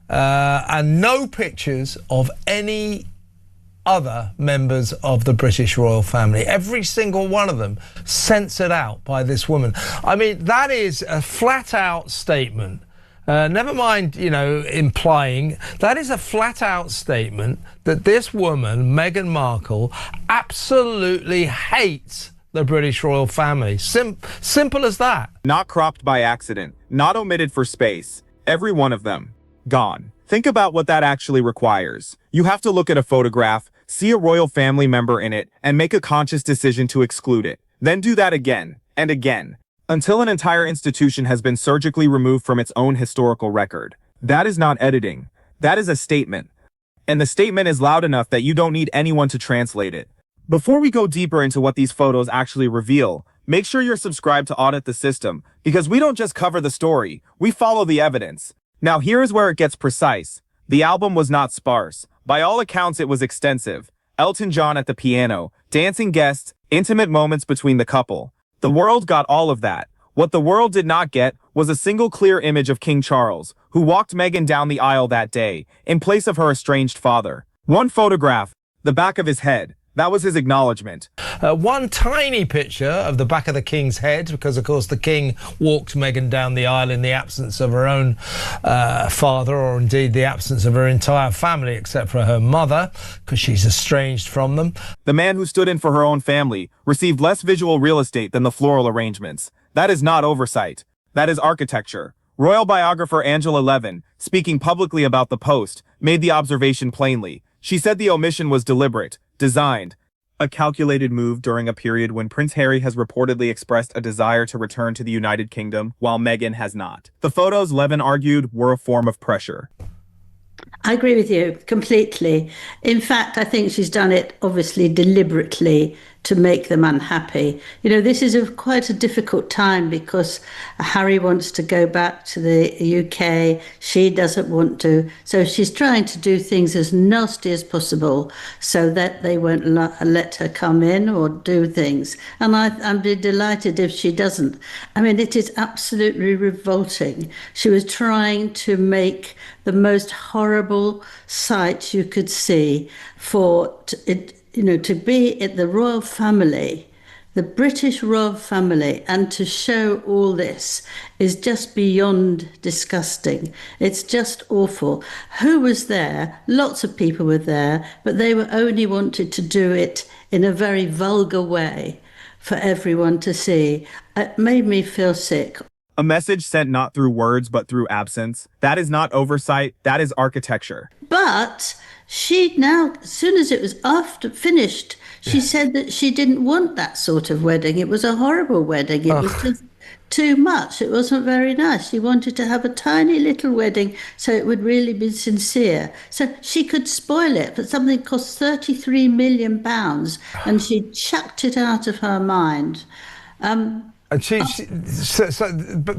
and no pictures of any other members of the British royal family. Every single one of them censored out by this woman. I mean, that is a flat-out statement. Never mind, you know, implying. That is a flat-out statement that this woman, Meghan Markle, absolutely hates the British royal family. Simple as that. Not cropped by accident, not omitted for space. Every one of them. Gone. Think about what that actually requires. You have to look at a photograph, see a royal family member in it, and make a conscious decision to exclude it. Then do that again and again, until an entire institution has been surgically removed from its own historical record. That is not editing. That is a statement. And the statement is loud enough that you don't need anyone to translate it. Before we go deeper into what these photos actually reveal, make sure you're subscribed to Audit the System, because we don't just cover the story, we follow the evidence. Now here is where it gets precise. The album was not sparse. By all accounts, it was extensive. Elton John at the piano, dancing guests, intimate moments between the couple. The world got all of that. What the world did not get was a single clear image of King Charles, who walked Meghan down the aisle that day, in place of her estranged father. One photograph, the back of his head. That was his acknowledgement. One tiny picture of the back of the King's head, because of course the King walked Meghan down the aisle in the absence of her own father, or indeed the absence of her entire family except for her mother, because she's estranged from them. The man who stood in for her own family received less visual real estate than the floral arrangements. That is not oversight. That is architecture. Royal biographer Angela Levin, speaking publicly about the post, made the observation plainly. She said the omission was deliberate, designed, a calculated move during a period when Prince Harry has reportedly expressed a desire to return to the United Kingdom, while Meghan has not. The photos, Levin argued, were a form of pressure. I agree with you completely. In fact, I think she's done it obviously deliberately to make them unhappy. You know, this is quite a difficult time because Harry wants to go back to the UK. She doesn't want to. So she's trying to do things as nasty as possible so that they won't let her come in or do things. And I'd be delighted if she doesn't. I mean, it is absolutely revolting. She was trying to make the most horrible sight you could see for it. You know, to be at the royal family, the British royal family, and to show all this is just beyond disgusting. It's just awful. Who was there? Lots of people were there, but they were only wanted to do it in a very vulgar way for everyone to see. It made me feel sick. A message sent not through words, but through absence. That is not oversight, that is architecture. But she now, as soon as it was finished, she said that she didn't want that sort of wedding. It was a horrible wedding. It was just too much. It wasn't very nice. She wanted to have a tiny little wedding so it would really be sincere. So she could spoil it, but something cost £33 million, and she chucked it out of her mind. And but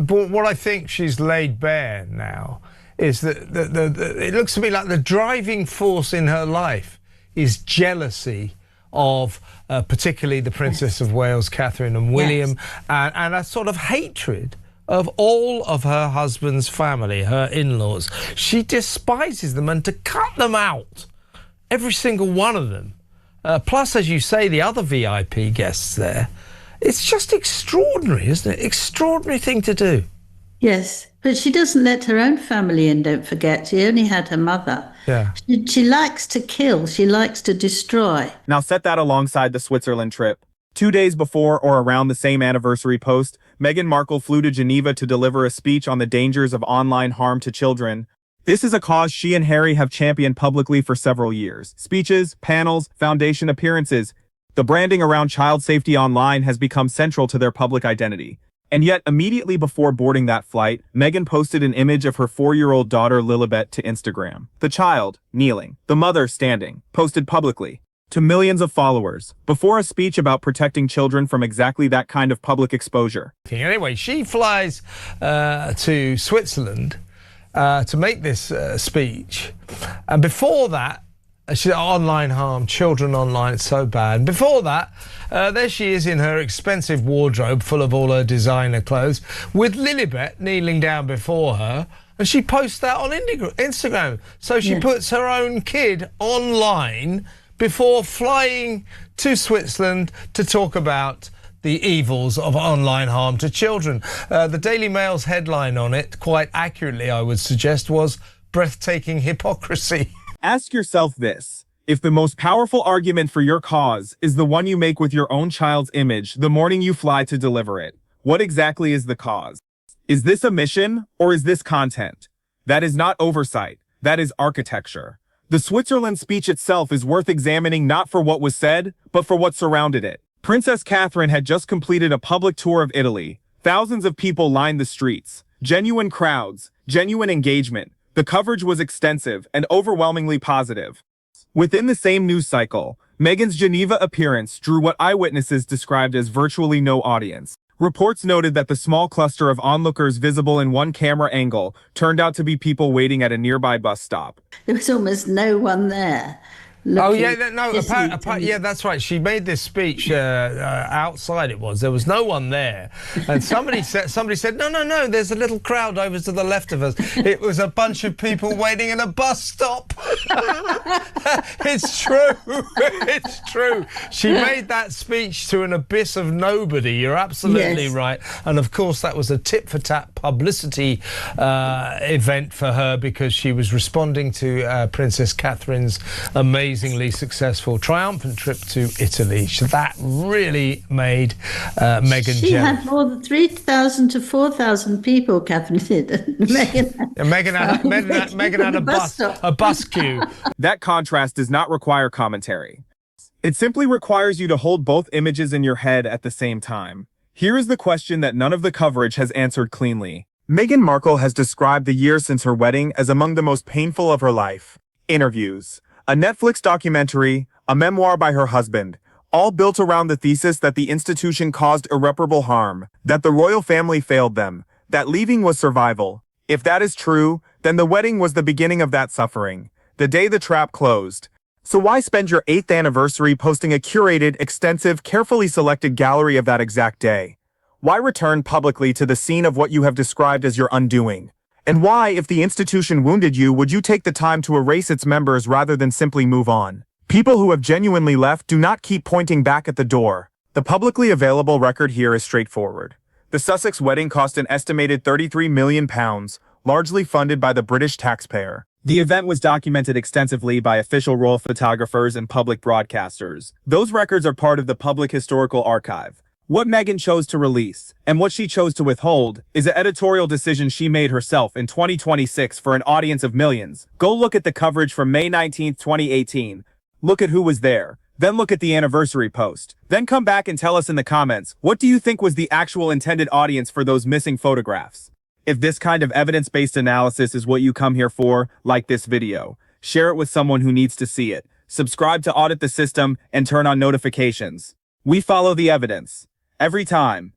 what I think she's laid bare now is that it looks to me like the driving force in her life is jealousy of particularly the Princess of Wales, Catherine and William, and a sort of hatred of all of her husband's family, her in-laws. She despises them, and to cut them out, every single one of them, plus, as you say, the other VIP guests there, it's just extraordinary, isn't it? Extraordinary thing to do. Yes, but she doesn't let her own family in, don't forget. She only had her mother. Yeah. She likes to kill. She likes to destroy. Now set that alongside the Switzerland trip. 2 days before or around the same anniversary post, Meghan Markle flew to Geneva to deliver a speech on the dangers of online harm to children. This is a cause she and Harry have championed publicly for several years. Speeches, panels, foundation appearances. The branding around child safety online has become central to their public identity. And yet, immediately before boarding that flight, Meghan posted an image of her 4-year-old daughter Lilibet to Instagram. The child, kneeling, the mother standing, posted publicly, to millions of followers, before a speech about protecting children from exactly that kind of public exposure. Anyway, she flies to Switzerland to make this speech. And before that, she said, online harm, children online, it's so bad. Before that, there she is in her expensive wardrobe full of all her designer clothes, with Lilibet kneeling down before her, And she posts that on Instagram. So she puts her own kid online before flying to Switzerland to talk about the evils of online harm to children. The Daily Mail's headline on it, quite accurately I would suggest, was breathtaking hypocrisy. Ask yourself this. If the most powerful argument for your cause is the one you make with your own child's image the morning you fly to deliver it, what exactly is the cause? Is this a mission or is this content? That is not oversight. That is architecture. The Switzerland speech itself is worth examining not for what was said, but for what surrounded it. Princess Catherine had just completed a public tour of Italy. Thousands of people lined the streets. Genuine crowds, genuine engagement. The coverage was extensive and overwhelmingly positive. Within the same news cycle, Meghan's Geneva appearance drew what eyewitnesses described as virtually no audience. Reports noted that the small cluster of onlookers visible in one camera angle turned out to be people waiting at a nearby bus stop. There was almost no one there. Oh yeah, yeah, that's right. She made this speech outside. There was no one there, and somebody said, no, there's a little crowd over to the left of us. It was a bunch of people waiting in a bus stop. It's true. It's true. She made that speech to an abyss of nobody. You're absolutely right. And of course, that was a tit-for-tat publicity event for her because she was responding to Princess Catherine's amazingly successful, triumphant trip to Italy. So that really made Meghan jealous. She had more than 3,000 to 4,000 people, Catherine did. Meghan had a bus queue. That contrast does not require commentary. It simply requires you to hold both images in your head at the same time. Here is the question that none of the coverage has answered cleanly. Meghan Markle has described the years since her wedding as among the most painful of her life. Interviews, a Netflix documentary, a memoir by her husband, all built around the thesis that the institution caused irreparable harm, that the royal family failed them, that leaving was survival. If that is true, then the wedding was the beginning of that suffering, the day the trap closed. So why spend your 8th anniversary posting a curated, extensive, carefully selected gallery of that exact day? Why return publicly to the scene of what you have described as your undoing? And why, if the institution wounded you, would you take the time to erase its members rather than simply move on? People who have genuinely left do not keep pointing back at the door. The publicly available record here is straightforward. The Sussex wedding cost an estimated £33 million, largely funded by the British taxpayer. The event was documented extensively by official royal photographers and public broadcasters. Those records are part of the Public Historical Archive. What Meghan chose to release, and what she chose to withhold, is an editorial decision she made herself in 2026 for an audience of millions. Go look at the coverage from May 19, 2018. Look at who was there. Then look at the anniversary post. Then come back and tell us in the comments, what do you think was the actual intended audience for those missing photographs? If this kind of evidence-based analysis is what you come here for, like this video. Share it with someone who needs to see it. Subscribe to Audit the System and turn on notifications. We follow the evidence. Every time.